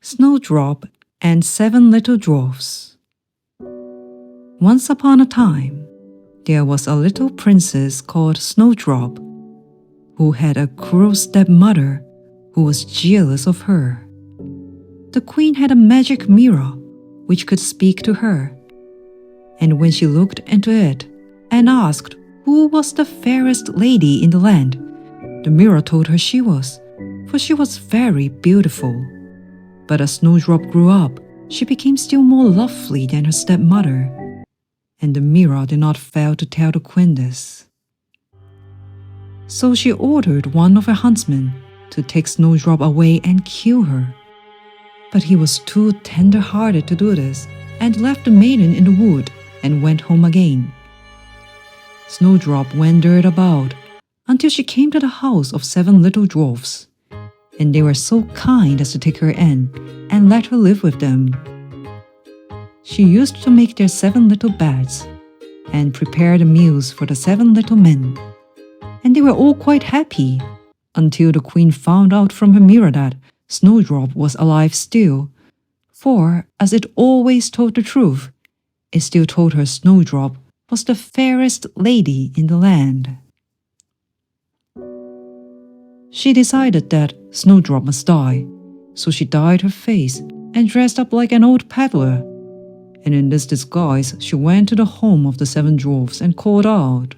Snowdrop and Seven Little Dwarfs. Once upon a time, there was a little princess called Snowdrop, who had a cruel stepmother who was jealous of her. The queen had a magic mirror which could speak to her, and when she looked into it and asked who was the fairest lady in the land, the mirror told her she was, for she was very beautiful. But as Snowdrop grew up, she became still more lovely than her stepmother, and the mirror did not fail to tell the queen this. So she ordered one of her huntsmen to take Snowdrop away and kill her. But he was too tender-hearted to do this, and left the maiden in the wood and went home again. Snowdrop wandered about until she came to the house of 7 little dwarfs, and they were so kind as to take her in and let her live with them. She used to make their 7 little beds and prepare the meals for the 7 little men, and they were all quite happy until the queen found out from her mirror that Snowdrop was alive still, for, as it always told the truth, it still told her Snowdrop was the fairest lady in the land. She decided that Snowdrop must die, so she dyed her face and dressed up like an old peddler. And in this disguise, she went to the home of the 7 dwarfs and called out,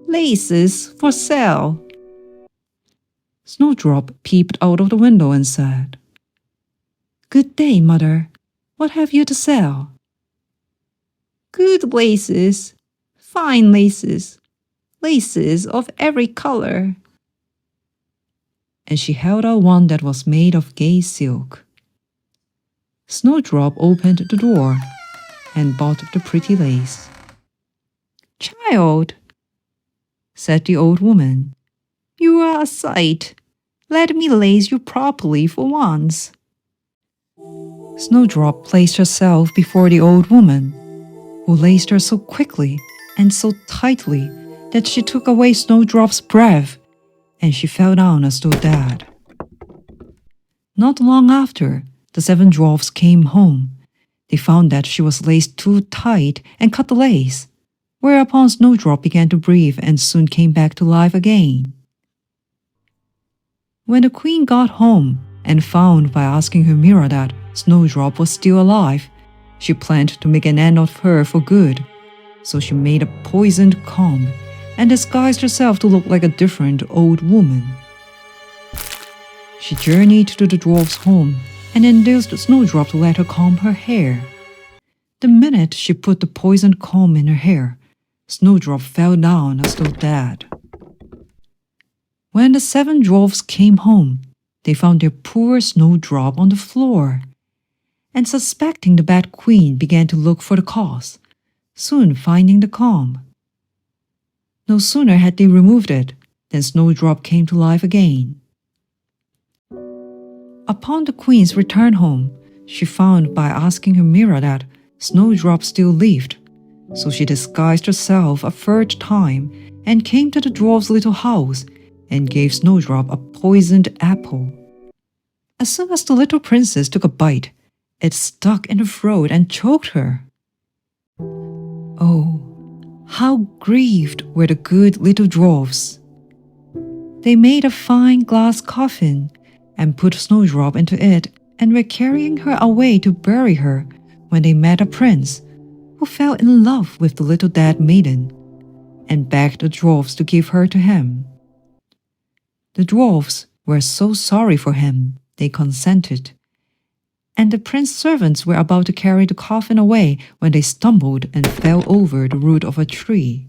"Laces for sale!" Snowdrop peeped out of the window and said, "Good day, mother. What have you to sell?" "Good laces, fine laces, laces of every color." And she held out one that was made of gay silk. Snowdrop opened the door and bought the pretty lace. "Child," said the old woman, "you are a sight. Let me lace you properly for once." Snowdrop placed herself before the old woman, who laced her so quickly and so tightly that she took away Snowdrop's breath, and she fell down as though dead. Not long after, the 7 dwarfs came home. They found that she was laced too tight and cut the lace, whereupon Snowdrop began to breathe and soon came back to life again. When the queen got home and found by asking her mirror that Snowdrop was still alive, she planned to make an end of her for good, so she made a poisoned comb and disguised herself to look like a different old woman. She journeyed to the dwarf's home and induced Snowdrop to let her comb her hair. The minute she put the poisoned comb in her hair, Snowdrop fell down as though dead. When the 7 dwarfs came home, they found their poor Snowdrop on the floor, and suspecting the bad queen began to look for the cause, soon finding the comb. No sooner had they removed it than Snowdrop came to life again. Upon the queen's return home, she found by asking her mirror that Snowdrop still lived, so she disguised herself a 3rd time and came to the dwarf's little house and gave Snowdrop a poisoned apple. As soon as the little princess took a bite, it stuck in her throat and choked her. Oh, how grieved were the good little dwarfs! They made a fine glass coffin and put Snowdrop into it and were carrying her away to bury her when they met a prince who fell in love with the little dead maiden and begged the dwarfs to give her to him. The dwarfs were so sorry for him they consented, and the prince's servants were about to carry the coffin away when they stumbled and fell over the root of a tree.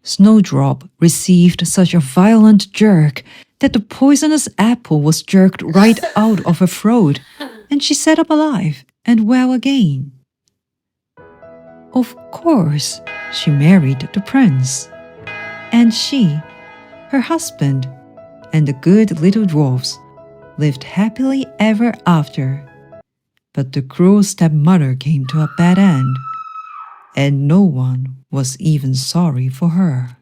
Snowdrop received such a violent jerk that the poisonous apple was jerked right out of her throat, and she sat up alive and well again. Of course, she married the prince, and she, her husband, and the good little dwarfs lived happily ever after. But the cruel stepmother came to a bad end, and no one was even sorry for her.